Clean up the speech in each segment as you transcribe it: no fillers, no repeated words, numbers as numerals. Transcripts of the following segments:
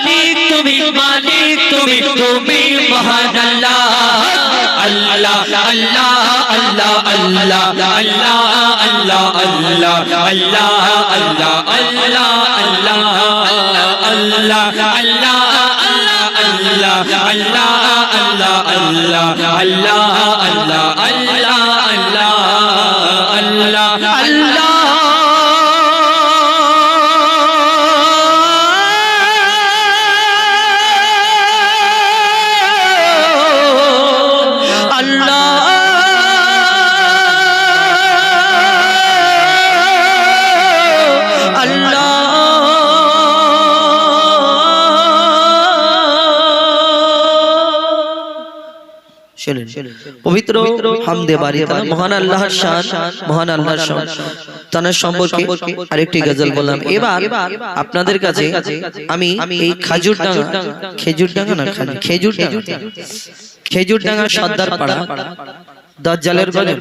মালিক তুমি মালিক তুমি তুমি মহান আল্লাহ আল্লাহ আল্লাহ আল্লাহ আল্লাহ আল্লাহ আল্লাহ আল্লাহ আল্লাহ আল্লাহ আল্লাহ আল্লাহ আল্লাহ পবিত্র হামদে বারি তাআলা মহান আল্লাহর শান, মহান আল্লাহর শান তার সম্পর্কে আরেকটি গজল বললাম। এবার আপনাদের কাছে আমি এই খেজুরডাঙ্গা সর্দার পাড়া দাজ্জালের গজল,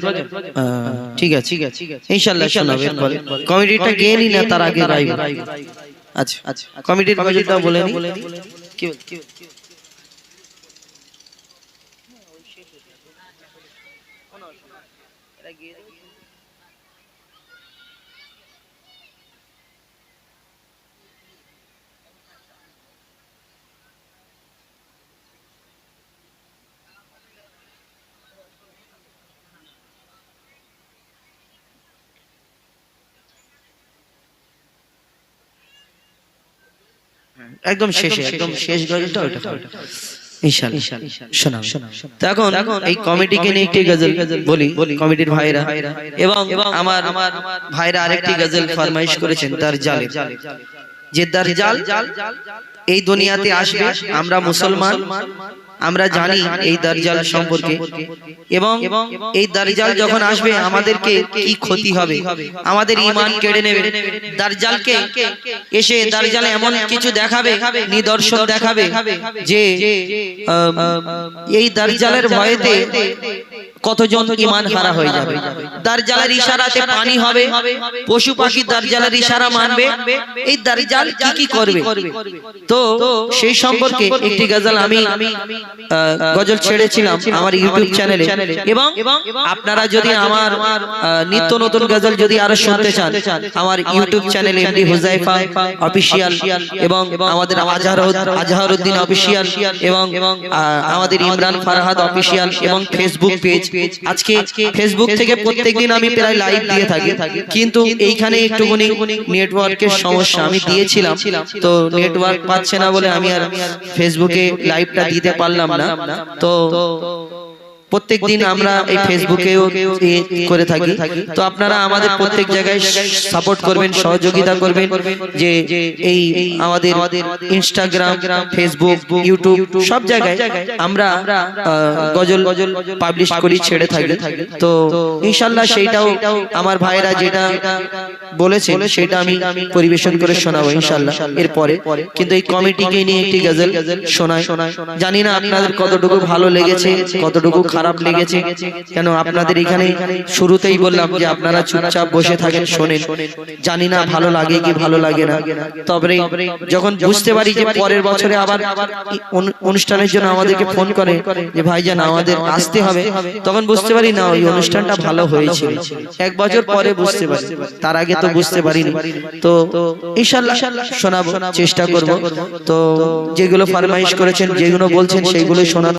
ঠিক আছে ইনশাআল্লাহ শোনাবে। কমিটিটা গেয়ে নি না তার আগে গাইব। আচ্ছা কমিটির গজলটা বলে নি। কি একদম শেষে, একদম শেষ গজলটা ওইটা ইনশাআল্লাহ শোনাও। তো এখন এই কমিটিকে নিয়ে একটি গজল বলি, কমিটির ভাইরা এবং আমার ভাইরা আরেকটি গজল ফরমাইশ করেছেন দাজ্জাল। যে দাজ্জাল এই দুনিয়াতে আসবে, আমরা মুসলমান আমরা জানি এই দাজ্জাল সম্পর্কে, এবং এই দাজ্জাল যখন আসবে আমাদেরকে কি ক্ষতি হবে, আমাদের ঈমান কেড়ে নেবে। দাজ্জালকে এসে দাজ্জাল এমন কিছু দেখাবে, নিদর্শন দেখাবে যে এই দাজ্জালের ভয়েতে কতজন ঈমান হারা হয়ে যাবে। দাজ্জালের ইশারাতে পানি হবে, পশু পাখি দাজ্জালের ইশারা মানবে। এই দাজ্জাল কি কি করবে, তো সেই সম্পর্কে একটি গজল আমি গজল ছেড়েছিলাম আমার ইউটিউব চ্যানেলে, এবং আপনারা যদি আমার নিত্য নতুন গজল যদি আরো শুনতে চান আমার ইউটিউব চ্যানেলে এমডি হুজাইফা অফিশিয়াল এবং আমাদের আজহারউদ্দিন অফিশিয়াল এবং আমাদের ইমরান ফারহাদ অফিশিয়াল এবং ফেসবুক পেজ। আজকে ফেসবুক থেকে প্রত্যেকদিন আমি প্রায় লাইভ দিয়ে থাকি, কিন্তু এইখানে একটুখানি নেটওয়ার্কের সমস্যা, আমি দিয়েছিলাম তো নেটওয়ার্ক পাচ্ছে না বলে আমি আর ফেসবুকে লাইভটা দিতে পারলাম না। তো প্রত্যেকদিন আমরা এই ফেসবুকেও করে থাকি, তো আপনারা আমাদের প্রত্যেক জায়গায় সাপোর্ট করবেন, সহযোগিতা করবেন, যে এই আমাদের ইনস্টাগ্রাম, ফেসবুক, ইউটিউব সব জায়গায় আমরা গজল পাবলিশ করি, ছেড়ে থাকি। তো ইনশাআল্লাহ সেইটাও আমার ভাইরা যেটা বলেছে সেটা আমি পরিবেশন করে শোনাবো ইনশাআল্লাহ এরপরে। কিন্তু এই কমিটিকে নিয়ে একটি গজল শোনাই, জানি না আপনাদের কতটুকু ভালো লেগেছে, কতটুকু খারাপ লেগেছে, কেন আপনাদের এখানে শুরুতেই বললাম যে আপনারা চুপচাপ বসে থাকেন, শোনেন, জানি না ভালো লাগে কি ভালো লাগে না। তবে যখন বুঝতে পারি যে পরের বছরে আবার অনুষ্ঠানের জন্য আমাদেরকে ফোন করে যে ভাইজান আমাদের আসতে হবে, তখন বুঝতে পারি না ওই অনুষ্ঠানটা ভালো হয়েছিল। এক বছর পরে বুঝতে পারি, তার আগে তো বুঝতে পারিনি। তো ইনশাআল্লাহ শোনাবো, চেষ্টা করব। তো যেগুলো ফরমাইশ করেছেন, যেগুলো বলছেন সেইগুলো শোনানো।